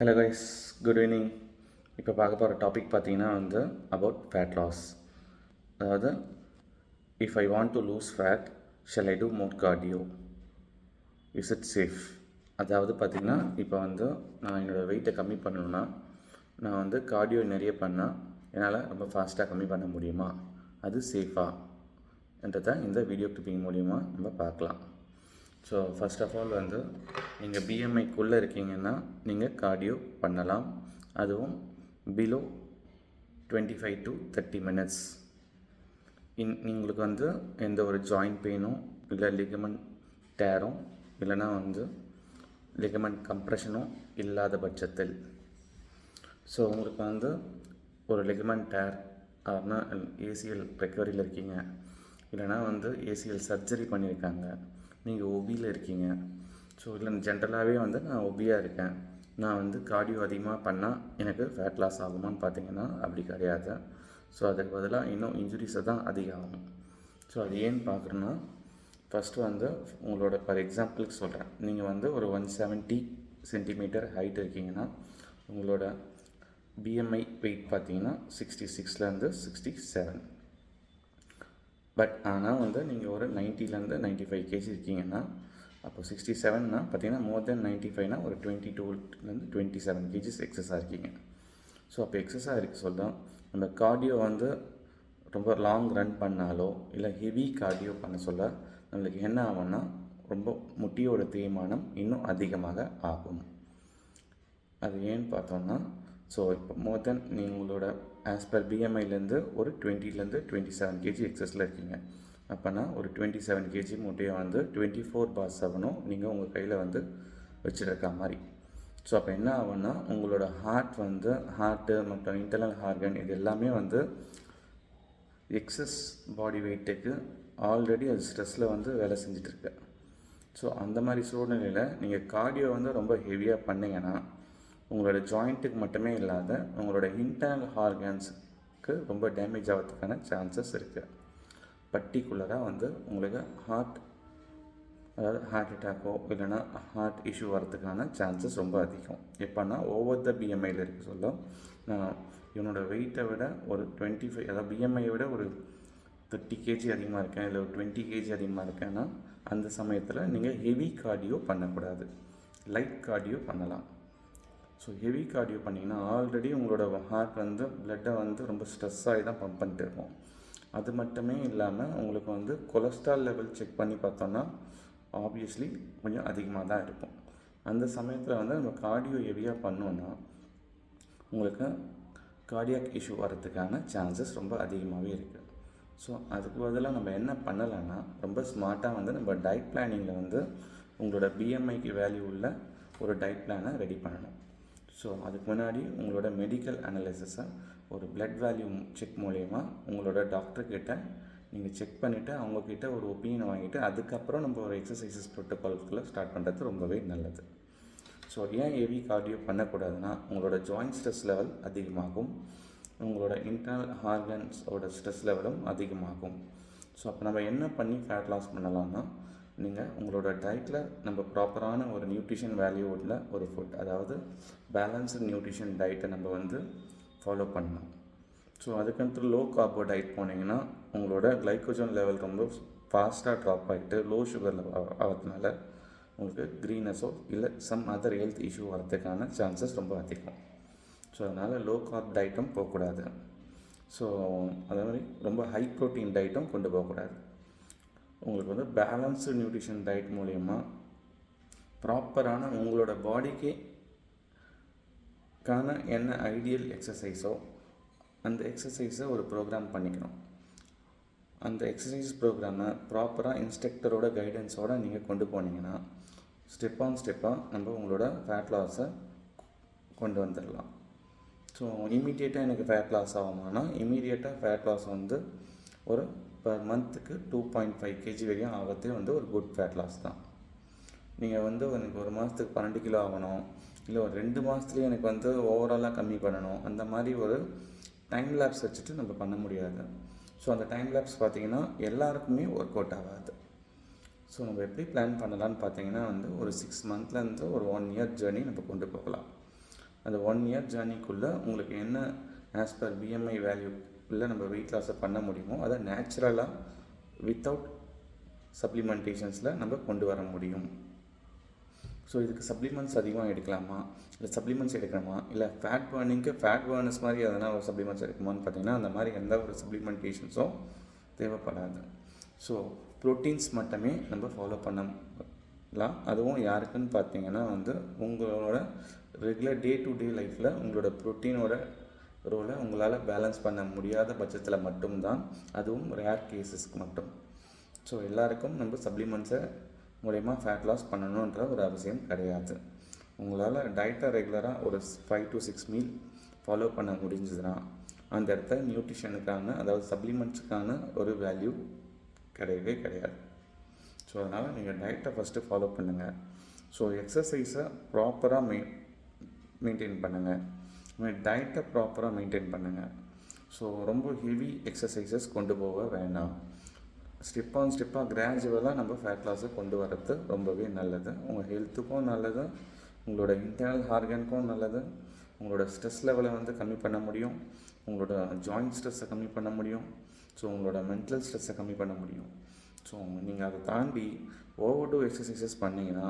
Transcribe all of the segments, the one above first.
Hello guys, good evening. இப்போ பார்க்க போகிற டாபிக் பார்த்தீங்கன்னா அபவுட் ஃபேட் லாஸ். அதாவது if I want to lose fat, shall I do more cardio, is it safe? அதாவது பார்த்திங்கன்னா இப்போ நான் என்னோடய வெயிட்டை கம்மி பண்ணணுன்னா நான் கார்டியோ நிறைய பண்ணால் என்னால் ரொம்ப ஃபாஸ்ட்டாக கம்மி பண்ண முடியுமா? அது சேஃபா என்றதை இந்த வீடியோ கிளிப்பிங் மூலிமா நம்ம பார்க்கலாம். ஸோ ஃபஸ்ட் ஆஃப் ஆல் நீங்கள் பிஎம்ஐக்குள்ளே இருக்கீங்கன்னா நீங்கள் கார்டியோ பண்ணலாம். அதுவும் பிலோ 25 to 30 மினிட்ஸ். உங்களுக்கு எந்த ஒரு ஜாயிண்ட் பெயினும் இல்லை லிகமெண்ட் டேரும் இல்லைனா லிகமெண்ட் கம்ப்ரெஷனும் இல்லாத பட்சத்தில், ஸோ உங்களுக்கு ஒரு லிகமெண்ட் டேர் அப்படின்னா ஏசிஎல் ரெக்கவரியில் இருக்கீங்க, இல்லைனா ஏசிஎல் சர்ஜரி பண்ணியிருக்காங்க, நீங்கள் ஒபியில் இருக்கீங்க. ஸோ இல்லை ஜென்ரலாகவே நான் ஒபியாக இருக்கேன், நான் கார்டியோ அதிகமாக பண்ணால் எனக்கு ஃபேட் லாஸ் ஆகுமான்னு பார்த்தீங்கன்னா அப்படி கிடையாது. ஸோ அதுக்கு பதிலாக இன்னும் இன்ஜுரிஸை தான் அதிகம் ஆகும். ஸோ அது ஏன்னு பார்க்குறோன்னா, ஃபஸ்ட்டு உங்களோட ஃபார் எக்ஸாம்பிளுக்கு சொல்கிறேன், நீங்கள் ஒரு 170 சென்டிமீட்டர் ஹைட் இருக்கீங்கன்னா உங்களோட பிஎம்ஐ வெயிட் பார்த்தீங்கன்னா 66லேருந்து 67. பட் ஆனால் நீங்கள் ஒரு 90லேருந்து 95 கேஜி இருக்கீங்கன்னா, அப்போ 67னா பார்த்தீங்கன்னா மோர் தென் 95னா ஒரு 22லேருந்து 27 கேஜிஸ் எக்ஸஸாக இருக்கீங்க. ஸோ அப்போ எக்ஸஸாக இருக்க சொல்ல நம்ம கார்டியோ ரொம்ப லாங் ரன் பண்ணாலோ இல்லை ஹெவி கார்டியோ பண்ண சொல்ல நம்மளுக்கு என்ன ஆகும்னா ரொம்ப முட்டியோட தேய்மானம் இன்னும் அதிகமாக ஆகும். அது ஏன்னு பார்த்தோம்னா, ஸோ இப்போ மோர் தென் உங்களோட ஆஸ் பர் பிஎம்ஐலேருந்து ஒரு 20லேருந்து 27 கேஜி எக்ஸஸில் இருக்கீங்க. அப்போனா ஒரு 27 கேஜி மூட்டையை 24/7 நீங்கள் உங்கள் கையில் வச்சுருக்க மாதிரி. ஸோ அப்போ என்ன ஆகும்னா உங்களோட ஹார்ட்டு மற்றும் இன்டர்னல் ஆர்கன் இது எல்லாமே எக்ஸஸ் பாடி வெயிட்டுக்கு ஆல்ரெடி அது ஸ்ட்ரெஸ்ஸில் வேலை செஞ்சிட்ருக்கு. ஸோ அந்த மாதிரி சூழ்நிலையில் நீங்கள் கார்டியோ ரொம்ப ஹெவியாக பண்ணிங்கன்னா உங்களோட ஜாயிண்ட்டுக்கு மட்டுமே இல்லாத உங்களோட இன்டர்னல் ஆர்கன்ஸுக்கு ரொம்ப டேமேஜ் ஆகிறதுக்கான சான்சஸ் இருக்குது. பர்டிகுலராக உங்களுக்கு அதாவது ஹார்ட் அட்டாக்கோ இல்லைனா ஹார்ட் இஷ்யூ வரதுக்கான சான்சஸ் ரொம்ப அதிகம். எப்போன்னா ஓவர் த பிஎம்ஐயில் இருக்க சொல்ல நான் இவனோட வெயிட்டை விட ஒரு 25 அதாவது பிஎம்ஐயை விட ஒரு 30 கேஜி அதிகமாக இருக்கேன் இல்லை ஒரு 20 கேஜி அதிகமாக இருக்கேன்னா அந்த சமயத்தில் நீங்கள் ஹெவி கார்டியோ பண்ணக்கூடாது, லைட் கார்டியோ பண்ணலாம். ஸோ ஹெவி கார்டியோ பண்ணிங்கன்னா ஆல்ரெடி உங்களோட ஹார்ட் பிளட்டை ரொம்ப ஸ்ட்ரெஸ் ஆகி தான் பம்ப் பண்ணிட்டு இருக்கும். அது மட்டுமே இல்லாமல் உங்களுக்கு கொலஸ்ட்ரால் லெவல் செக் பண்ணி பார்த்தோன்னா ஆப்வியஸ்லி கொஞ்சம் அதிகமாக தான் இருக்கும். அந்த சமயத்தில் நம்ம கார்டியோ ஹெவியாக பண்ணோன்னா உங்களுக்கு கார்டியாக் இஷ்யூ வரதுக்கான சான்சஸ் ரொம்ப அதிகமாகவே இருக்குது. ஸோ அதுக்கு பதிலாக நம்ம என்ன பண்ணலான்னா ரொம்ப ஸ்மார்ட்டாக நம்ம டயட் பிளானிங்கில் உங்களோட பிஎம்ஐக்கு வேல்யூ உள்ள ஒரு டயட் பிளானை ரெடி பண்ணணும். ஸோ அதுக்கு முன்னாடி உங்களோட மெடிக்கல் அனலைசிஸை ஒரு பிளட் வேல்யூ செக் மூலயமா உங்களோட டாக்டர்கிட்ட நீங்கள் செக் பண்ணிவிட்டு அவங்கக்கிட்ட ஒரு ஒப்பீனியன் வாங்கிட்டு அதுக்கப்புறம் நம்ம ஒரு எக்ஸசைசஸ் ப்ரோட்டோகால்குள்ளே ஸ்டார்ட் பண்ணுறது ரொம்பவே நல்லது. ஸோ ஏன் ஹெவி கார்டியோ பண்ணக்கூடாதுன்னா உங்களோட ஜாயிண்ட் ஸ்ட்ரெஸ் லெவல் அதிகமாகும், உங்களோட இன்டர்னல் ஆர்கன்ஸோட ஸ்ட்ரெஸ் லெவலும் அதிகமாகும். ஸோ அப்போ நம்ம என்ன பண்ணி ஃபேட் லாஸ் பண்ணலாம்னா, நீங்கள் உங்களோட டயட்டில் நம்ம ப்ராப்பரான ஒரு நியூட்ரிஷன் வேல்யூ உள்ள ஒரு ஃபுட், அதாவது பேலன்ஸ்டு நியூட்ரிஷன் டயட்டை நம்ம ஃபாலோ பண்ணணும். ஸோ அதுக்கடுத்து லோ கார்போ டயட் போனீங்கன்னா உங்களோட கிளைக்கோஜன் லெவல் ரொம்ப ஃபாஸ்ட்டாக ட்ராப் ஆகிட்டு லோ சுகரில் ஆகிறதுனால உங்களுக்கு க்ரீனஸோ இல்லை சம் அதர் ஹெல்த் இஷ்யூ வரதுக்கான சான்சஸ் ரொம்ப அதிகம். ஸோ அதனால் லோ கார்ப் டயட்டும் போகக்கூடாது. ஸோ அதே மாதிரி ரொம்ப ஹை ப்ரோட்டீன் டயட்டும் கொண்டு போகக்கூடாது. உங்களுக்கு பேலன்ஸ்டு நியூட்ரிஷன் டயட் மூலயமா ப்ராப்பரான உங்களோட பாடிக்கே என்ன ஐடியல் எக்ஸசைஸோ அந்த எக்ஸசைஸை ஒரு ப்ரோக்ராம் பண்ணிக்கணும். அந்த எக்ஸசைஸ் ப்ரோக்ராமை ப்ராப்பராக இன்ஸ்ட்ரக்டரோட கைடன்ஸோடு நீங்கள் கொண்டு போனீங்கன்னா ஸ்டெப் ஆன் ஸ்டெப்பாக நம்ம உங்களோட ஃபேட் லாஸை கொண்டு வந்துடலாம். ஸோ இமீடியட்டாக எனக்கு ஃபேட் லாஸ் ஆகுமானா இமீடியட்டாக ஃபேட் லாஸ் ஒரு பர் மந்த்துக்கு 2.5 கேஜி வரையும் ஆகிறதே ஒரு குட் ஃபேட் லாஸ் தான். நீங்கள் எனக்கு ஒரு மாதத்துக்கு 12 கிலோ ஆகணும் இல்லை ஒரு 2 மாதத்துலேயே எனக்கு ஓவராலாக கம்மி பண்ணணும், அந்த மாதிரி ஒரு டைம் லேப்ஸ் வச்சுட்டு நம்ம பண்ண முடியாது. ஸோ அந்த டைம் லேப்ஸ் பார்த்திங்கன்னா எல்லாருக்குமே ஒர்க் அவுட் ஆகாது. ஸோ நம்ம எப்படி பிளான் பண்ணலான்னு பார்த்தீங்கன்னா ஒரு 6 மந்த்லேருந்து ஒரு 1 இயர் ஜேர்னி நம்ம கொண்டு போகலாம். அந்த 1 இயர் ஜேர்னிக்குள்ளே உங்களுக்கு என்ன ஆஸ் பர் பிஎம்ஐ வேல்யூக்குள்ளே நம்ம வெயிட் லாஸை பண்ண முடியுமோ அதை நேச்சுரலாக வித்தவுட் சப்ளிமெண்டேஷன்ஸில் நம்ம கொண்டு வர முடியும். ஸோ இதுக்கு சப்ளிமெண்ட்ஸ் அதிகமாக எடுக்கலாமா, இல்லை சப்ளிமெண்ட்ஸ் எடுக்கணுமா, இல்லை ஃபேட் பர்னிங்க்கு ஃபேட் பர்னர்ஸ் மாதிரி எதனா ஒரு சப்ளிமெண்ட்ஸ் எடுக்குமான்னு பார்த்தீங்கன்னா அந்த மாதிரி எந்த ஒரு சப்ளிமெண்டேஷன்ஸும் தேவைப்படாது. ஸோ ப்ரோட்டீன்ஸ் மட்டுமே நம்ம ஃபாலோ பண்ணலாம். அதுவும் யாருக்குன்னு பார்த்தீங்கன்னா வந்து உங்களோட ரெகுலர் டே டு டே லைஃப்பில் உங்களோட ப்ரோட்டீனோட ரோலை உங்களால் பேலன்ஸ் பண்ண முடியாத பட்சத்தில் மட்டும்தான், அதுவும் ரேர் கேஸஸ்க்கு மட்டும். ஸோ எல்லாருக்கும் நம்ம சப்ளிமெண்ட்ஸை மூலயமா ஃபேட் லாஸ் பண்ணணுன்ற ஒரு அவசியம் கிடையாது. உங்களால் டயட்டை ரெகுலராக ஒரு 5 to 6 மீல் ஃபாலோ பண்ண முடிஞ்சதுன்னா அந்த இடத்த நியூட்ரிஷனுக்கான அதாவது சப்ளிமெண்ட்ஸுக்கான ஒரு வேல்யூ கிடையவே கிடையாது. ஸோ அதனால் நீங்கள் டயட்டை ஃபஸ்ட்டு ஃபாலோ பண்ணுங்கள். ஸோ எக்ஸசைஸை ப்ராப்பராக மெயின்டைன் பண்ணுங்கள். டயட்டை ப்ராப்பராக மெயின்டைன் பண்ணுங்கள். ஸோ ரொம்ப ஹெவி எக்ஸசைசஸ் கொண்டு போக வேண்டாம். ஸ்டெப் ஆன் ஸ்டெப்பாக கிராஜுவலாக நம்ம ஃபேட் லாஸை கொண்டு வரது ரொம்பவே நல்லது. உங்கள் ஹெல்த்துக்கும் நல்லது, உங்களோட இன்டர்னல் ஆர்கனுக்கும் நல்லது. உங்களோட ஸ்ட்ரெஸ் லெவலை வந்து கம்மி பண்ண முடியும், உங்களோட ஜாயிண்ட் ஸ்ட்ரெஸ்ஸை கம்மி பண்ண முடியும், ஸோ உங்களோட மென்டல் ஸ்ட்ரெஸ்ஸை கம்மி பண்ண முடியும். ஸோ நீங்கள் அதை தாண்டி ஓவர் டூ எக்ஸசைசஸ் பண்ணிங்கன்னா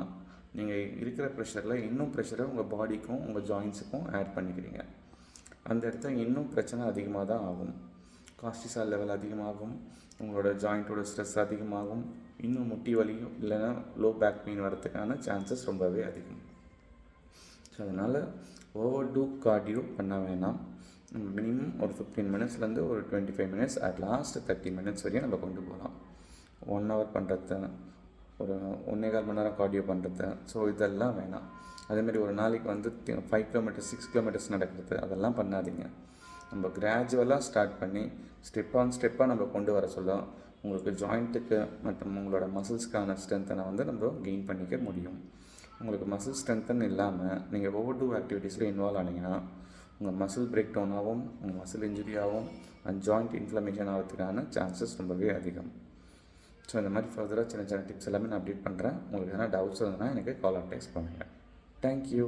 நீங்கள் இருக்கிற ப்ரெஷரில் இன்னும் ப்ரெஷரை உங்கள் பாடிக்கும் உங்கள் ஜாயின்ஸுக்கும் ஆட் பண்ணிக்கிறீங்க. அந்த இடத்துல இன்னும் பிரச்சனை அதிகமாக தான் ஆகும். கார்டிசால் லெவல் அதிகமாகும், உங்களோட ஜாயிண்ட்டோட ஸ்ட்ரெஸ் அதிகமாகும், இன்னும் முட்டி வலியும் இல்லைன்னா லோ பேக் பெயின் வரதுக்கான சான்சஸ் ரொம்பவே அதிகம். ஸோ அதனால் ஓவர் டூ கார்டியோ பண்ண வேணாம். மினிமம் ஒரு 15 மினிட்ஸ்லேருந்து ஒரு 25 மினிட்ஸ் அட் லாஸ்ட் 30 மினிட்ஸ் வரையும் நம்ம கொண்டு போகலாம். 1 ஹவர் பண்ணுறது, ஒரு 1.25 மணி நேரம் கார்டியோ பண்ணுறது, ஸோ இதெல்லாம் வேணாம். அதேமாதிரி ஒரு நாளைக்கு வந்து 5 கிலோமீட்டர்ஸ் 6 கிலோமீட்டர்ஸ் நடக்கிறது, அதெல்லாம் பண்ணாதீங்க. நம்ம கிராஜுவலாக ஸ்டார்ட் பண்ணி ஸ்டெப் ஆன் ஸ்டெப்பாக நம்ம கொண்டு வர சொல்ல உங்களுக்கு ஜாயிண்ட்டுக்கு மற்றும் உங்களோட மசில்ஸ்க்கான ஸ்ட்ரென்த்தனை வந்து நம்ம கெயின் பண்ணிக்க முடியும். உங்களுக்கு மசில் ஸ்ட்ரென்த்தன் இல்லாமல் நீங்கள் ஓவர் டூ ஆக்டிவிட்டீஸில் இன்வால்வ் ஆனீங்கன்னா உங்கள் மசில் பிரேக் டவுன் ஆகும், உங்கள் மசில் இன்ஜுரி ஆகும், அண்ட் ஜாயிண்ட் இன்ஃப்ளமேஷன் ஆகிறதுக்கான சான்சஸ் ரொம்பவே அதிகம். ஸோ இந்த மாதிரி ஃபர்தராக சின்ன சின்ன டிப்ஸ் எல்லாமே நான் அப்டேட் பண்ணுறேன். உங்களுக்கு எதனா டவுட்ஸ் இருந்ததுன்னா எனக்கு கால் ஆர் டெக்ஸ்ட் பண்ணுங்கள். தேங்க்யூ.